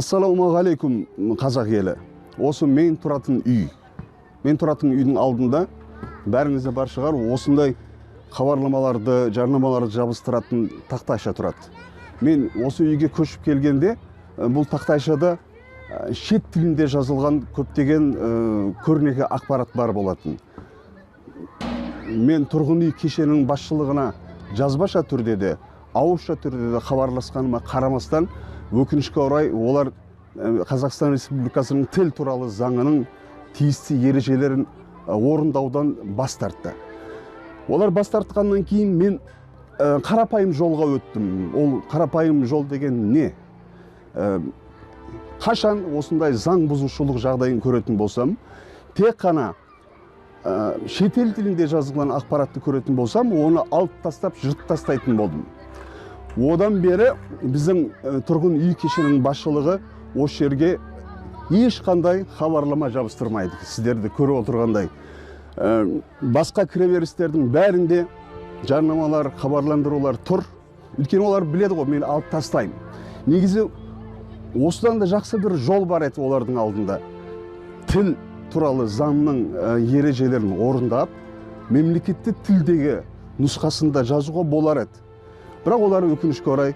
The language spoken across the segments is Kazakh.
Ассалаумағалейкум қазақ елі. Осы мен тұратын үй. Мен тұратын үйдің алдында бәріңізде бар шығар, осындай хабарламаларды, жарнамаларды жабыстыратын тақтайша тұрады. Мен осы үйге көшіп келгенде бұл тақтайшада шет тілінде жазылған көптеген көрнекі ақпарат бар болатын. Мен тұрғын үй кешенінің басшылығына жазбаша түрде де, ауызша түрде де хабарласқаныма қарамастан, өкінішке орай олар Қазақстан Республикасының тіл туралы заңының тиісті ережелерін орындаудан бас тартты. Олар бас тартқаннан кейін мен қарапайым жолға өттім. Ол қарапайым жол деген не? Қашан осындай заң бұзушылық жағдайын көретін болсам, тек қана шетел тілінде жазылған ақпаратты көретін болсам, оны алып тастап, жыртып тастайтын болдым. Одан бері біздің тұрғын үй кешенінің басшылығы осы жерге ешқандай хабарлама жабыстырмайды. Сіздерді көріп отырғандай. Басқа кіреберістердің бәрінде жарнамалар, хабарландырулар тұр. Өйткені олар біледі ғой, мен алып тастаймын. Негізі осыдан да жақсы бір жол бар еді олардың алдында. Тіл туралы заңның ережелерін орындап, мемлекеттік тілдегі нұсқасында жазуға болар еді. Бірақ олар өкінішке орай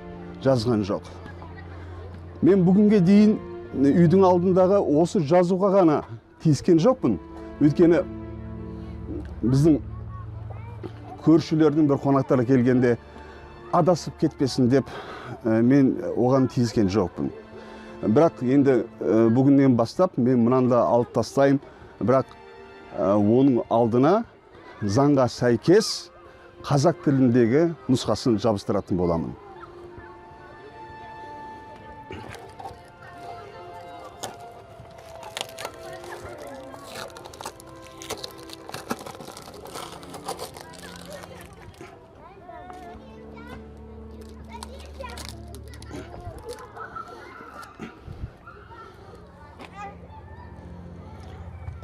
жазған жоқ. Мен бүгінге дейін үйдің алдындағы осы жазуға ғана тиіскен жоқпын. Өйткені біздің көршілердің бір қонақтары келгенде адасып кетпесін деп мен оған тиіскен жоқпын. Бірақ енді бүгіннен бастап мен мынанда алып тастаймын. Бірақ оның алдына заңға сәйкес қазақ тіліндегі нұсқасын жабыстыратын боламын.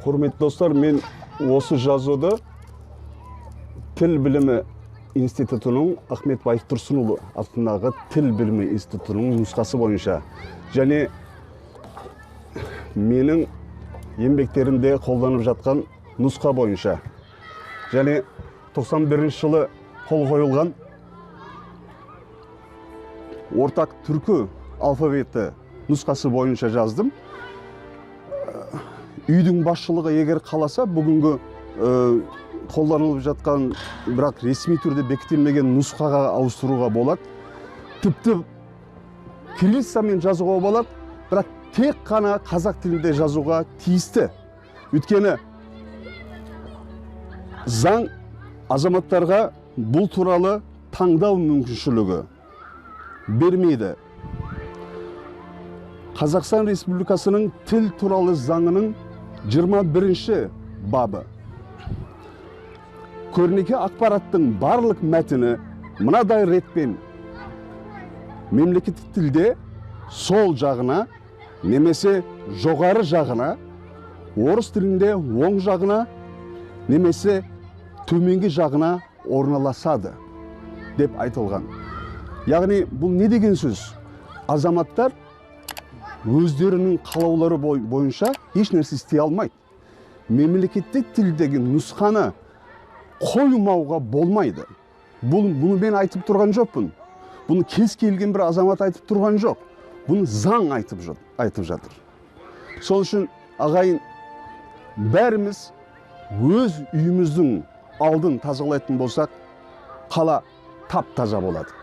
Құрметті достар, мен осы жазуды Тіл білімі институтының Ахмет Байтұрсынұлы атындағы Тіл білімі институтының нұсқасы бойынша және менің еңбектерімде қолданып жатқан нұсқа бойынша және 91 жылы қол қойылған ортақ түркі алфавиті нұсқасы бойынша жаздым. Үйдің басшылығы егер қаласа, бүгінгі қолданылып жатқан, бірақ ресми түрде бекітілмеген нұсқаға ауыстыруға болады. Тіпті кириллицамен жазуға болады, бірақ тек қана қазақ тілінде жазуға тиісті. Өйткені заң азаматтарға бұл туралы таңдау мүмкіншілігі бермейді. Қазақстан Республикасының тіл туралы заңының 21-ші бабы. Көрнекі ақпараттың барлық мәтіні мынадай ретпен мемлекеттік тілде сол жағына немесе жоғары жағына, орыс тілінде оң жағына немесе төменгі жағына орналасады деп айтылған. Яғни бұл не деген сөз? Азаматтар өздерінің қалаулары бойынша еш нәрсе істей алмайды. Мемлекеттік тілдегі нұсқаны қоймауға болмайды. Бұны мен айтып тұрған жоқпын. Бұны кез келген бір азамат айтып тұрған жоқ. Бұны заң айтып жатыр. Сол үшін ағайын, бәріміз өз үйіміздің алдын тазалайтын болсақ, қала тап-таза болады.